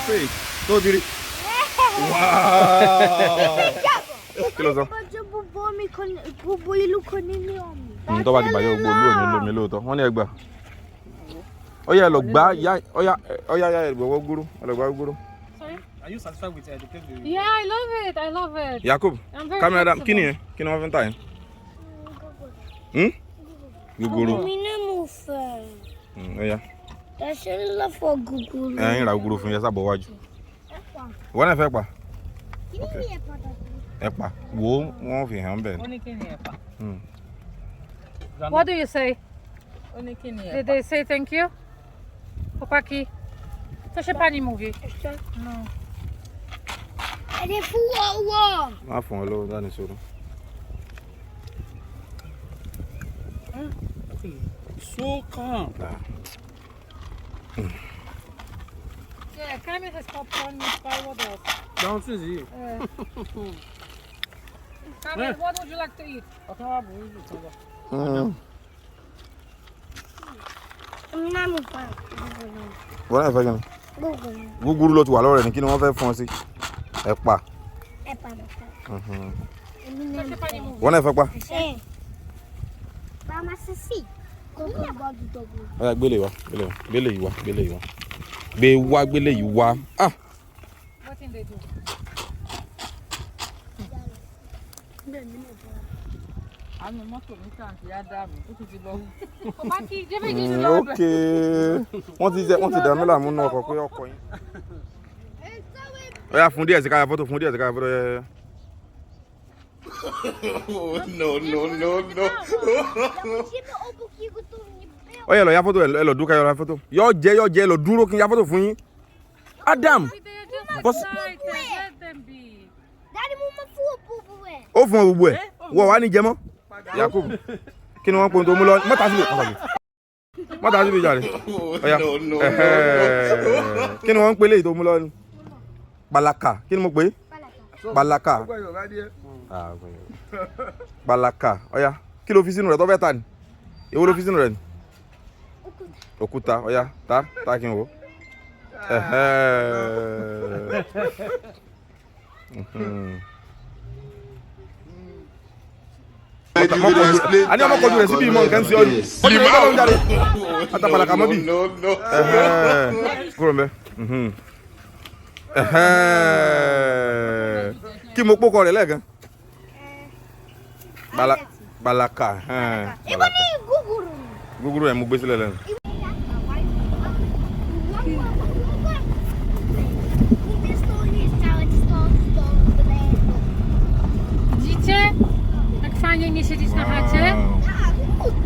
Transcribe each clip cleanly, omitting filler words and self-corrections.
fake. Tó ti rí. Wow. Kí ló sọ? Gbogbo ìlú kan ní omi. Tó bá ti bàjẹ́ gbogbo ìlú òní lómi lóòótọ́. Wọ́n ní ẹ gbà. Ó yá lọ gbá ya gbogbo gúrú. Lọ gbá gúrú. Sorry? Are you satisfied with the cake? Yeah, I love it. Yakub, camera dam, kí ni yẹn? Kí ni wọ́n fi ń tà yẹn? Gúgúrú. Mi ní mo fẹ́. Ó yá. Ẹ ṣe lọ fọ gúgúrú. Ẹ̀yin ra gúgúrú fún yẹn sábọ̀ wájú. Wọ́n náà fẹ́ pa. Kí ni ẹ̀pà dàbí? Ẹ̀pà wo wọ́n fi hàn bẹ́ẹ̀. Ó ní kí ni ẹ̀pà? What do you say? Ó ní kí ni ẹ̀pà? Did they say thank you? Chłopaki, co się pani mówi? No. Ale fułowo! Má fún ọ lówó dání sọ̀rọ̀. So calm. Yeah, Kamil has popcorn with what else? Don't see. Kamil, what would you like to eat? Wọ́n náà fẹ́ kí ni? Gúgúrú ló ti wà lọ́rẹ̀ ní kí ni wọ́n fẹ́ fún ọ sí? Ẹ̀pà. Wọ́n náà fẹ́ pa? Ọ̀yá gbélé wá, gbélé yìí wá. Gbélé yìí wá. Ah! What did they do? Àmì mọ́tò mi kàn ti yá dá mi, ó ti lọ. Chłopaki, gdzie wyjdziecie do roboty? Okay. Wọ́n ti dá mi láàmú náà ọkọ̀ pé ọkọ̀ yín. Ọ̀yá fún díẹ̀ sí káyà fọ́tò, yẹ. No. Ọ̀yá lọ ya fọ́tò ẹ lọ dúró káyọ̀ ya fọ́tò. Yọ jẹ́ lọ dúró kí n ya fọ́tò fún yín. Adam. Ó fún ọ gbogbo ẹ̀. Wọ́n wá ní jẹ mọ́. Yakub. Kí ni wọ́n pè tó mú lọ? Mọ́ta síbi jàre. Ọ̀yá. Kí ni wọ́n ń pè léyìí tó mú lọ ni? Balaka. Kí ni mo pè é? Balaka. Balaka. Ọ̀yá. Kí ló fi sínú rẹ̀ tó fẹ́ tà ni? Èwo ló fi sínú rẹ̀ ni? Òkúta. Ọ̀yá. Ta kí n wò. Ani ọmọ kọjú rẹ̀ síbi ìmọ̀ nǹkan sí ọdún. Ọdún rẹ̀ lọ́wọ́ ń jáde. Atabalaka mọ́ bí. Kúrò mẹ́. Kí mo pókọ rẹ̀ lẹ́ẹ̀kan? Balaka. Ibo ni gúgúrú. Gúgúrú ẹ̀ mo gbé sílẹ̀ lẹ́nu. Widzicie? Jak fajnie nie siedzieć na chacie?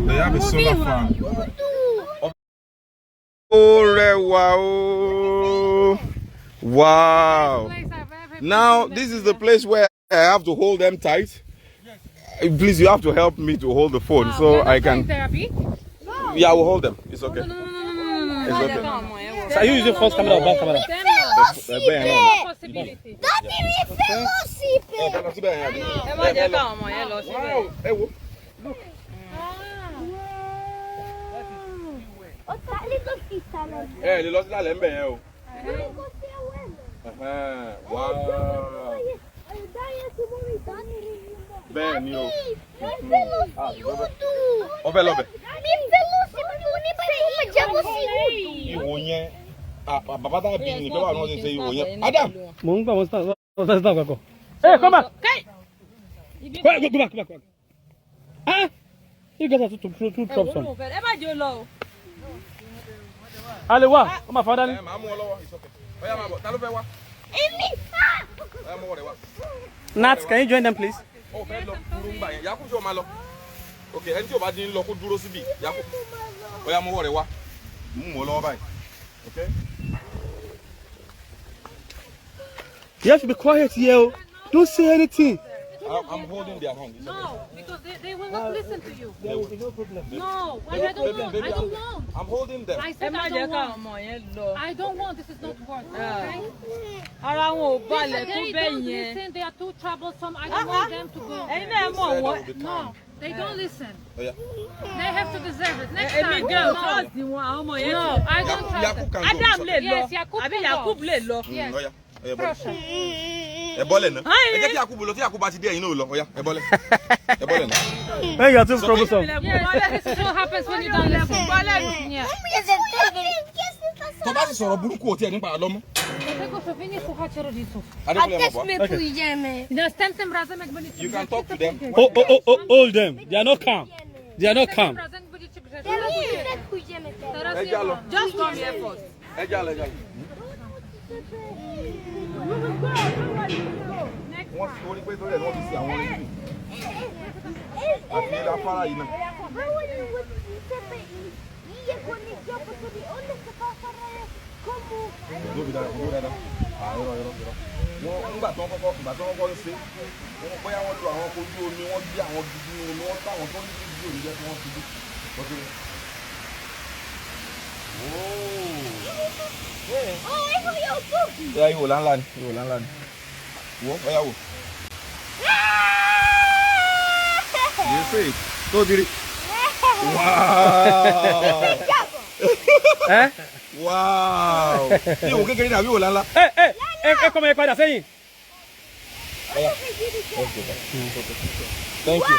No ja bym sola fan. O rẹwà o. Wow. Now this is the place where I have to hold them tight. Please, you have to help me to hold the phone so I can. Yeah, I will hold them. It's okay. No. It's okay. So are you using first camera or back camera? Possibility. Ẹ lọ síbẹ̀ yẹn àbí? Ẹ má jẹ́ káwọn ọmọ yẹn lọ síbẹ̀. Ẹ wo. Ẹ lè lọ sí lálẹ́ ń bẹ̀ yẹn o. Bẹ́ẹ̀ ni o. Ọbẹ̀ lọ́bẹ̀. Ìwò yẹn. Bàbá tá a bí ní pé wà náà ṣe ìwò yẹn. Adam. Mo ń gbà wọ́n start kakọ. Hey, come back. Go back. Ah! You guys are too troublesome. Ẹ má jẹ́ lọ o. Ale wa, o ma fa dání. Màá mú ọ lọ́wọ́, it's okay. Ọ̀yá máa bọ̀, ta ló fẹ́ wá? Ọ̀yá mú ọ̀rẹ́ wá. Nat, can you join them please? Ó fẹ́ lọ dúró ń gbà yẹn. Yakub ṣé o máa lọ? Ok, ẹni tí o bá dín lọ kó dúró síbí. Yakub. Ọ̀yá mú ọ̀rẹ́ wá. Mú ọ lọ́wọ́ báyìí. Okay? You have to be quiet here. Don't say anything. I'm holding their hand. No, because they will not listen to you. There will be no problem. No, I don't want. I don't want. I'm holding them. I said I don't want. I don't want. This is not worth it. Okay? Ara wọn ò balẹ̀ tó They bẹ́ẹ̀ don't yẹn. listen. They are too troublesome. I don't want them to go. Ẹ̀yin náà mọ̀ wọ́n. No. They don't listen. Oh, yeah. They have to deserve it. Next time. Èmi gan trust wọn àwọn ọmọ yẹn. No, I don't trust Yakub them. can go. Adam lè lọ. Yes, Yakub Àbí can Yakub go. lè lọ. Yes. Oh, yeah. Oh, yeah, Proszę. ẹ bọ́lẹ̀ náà. Ẹ jẹ́ kí Yakubu lọ tí Yakubu bá ti dé ẹ̀yin náà lọ. Ó yá, ẹ bọ́lẹ̀. Ẹ bọ́lẹ̀ náà. Hey, you're too troublesome. Yes, this still happens when you don't listen. Yeah. To bá sì sọ̀rọ̀ burúkú ò tiẹ̀ nípa lọ́mọ. Dlatego, że wy nie słuchacie rodziców. A też my pójdziemy. Następnym razem, jak będziecie You can grzeczni, talk to to them. pójdziecie. Hold them. They are not calm. They are not Następnym calm. razem, jak będziecie grzeczni, My to pójdziecie. też pójdziemy teraz. Teraz Ẹ nie já lọ. wolno. Just come here first. Ẹ jà lọ, ẹ jà lọ. Wọ́n ti orí pé torí ẹ̀ ni wọ́n ti ṣe àwọn orí yìí. Àti ilé afárá yìí náà. Lóbi dára, lóbi dára. Irọ́, irọ́, irọ́. Wọ́n nígbà tí wọ́n kọ́kọ́ ń ṣe, wọ́n bóyá wọ́n lo àwọn ọkọ̀ ojú omi, wọ́n gbé àwọn gidi nínú omi, wọ́n táwọn tó ń ní gidi omi jẹ́ kí wọ́n ti dé. Ya ihò láńlá ni, ihò láńlá ni. Wo, ọ̀yá wò. Yìí ṣe tó dirí. Wow! Eh? Wow! Ihò kékeré ni àbí ihò láńlá? Come here, padà sẹ́yìn. Thank you.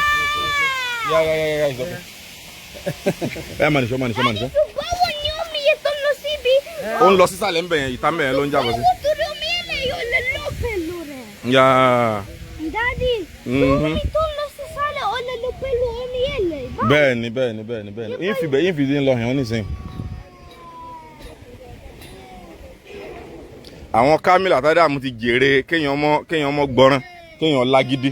Yeah, it's okay. Manisho. Báwo ni omi yẹn tó ń lọ síbi? Ó ń lọ sísàlẹ̀ ń bẹ̀ yẹn, ìta mẹ́rin ló ń jábọ̀ sí. Nítorí omi yẹn lè yọ lè lọ pẹ̀lú rẹ̀. Yeah. Daddy, omi tó ń lọ sísàlẹ̀ ó lè lọ pẹ̀lú omi yẹn lè. Bẹ́ẹ̀ni. Ìfìdí ń lọ yẹn nísìnyí. Àwọn Kamil àtàdàmú ti jèrè kéèyàn ọmọ gbọ́ràn, kéèyàn lágídí.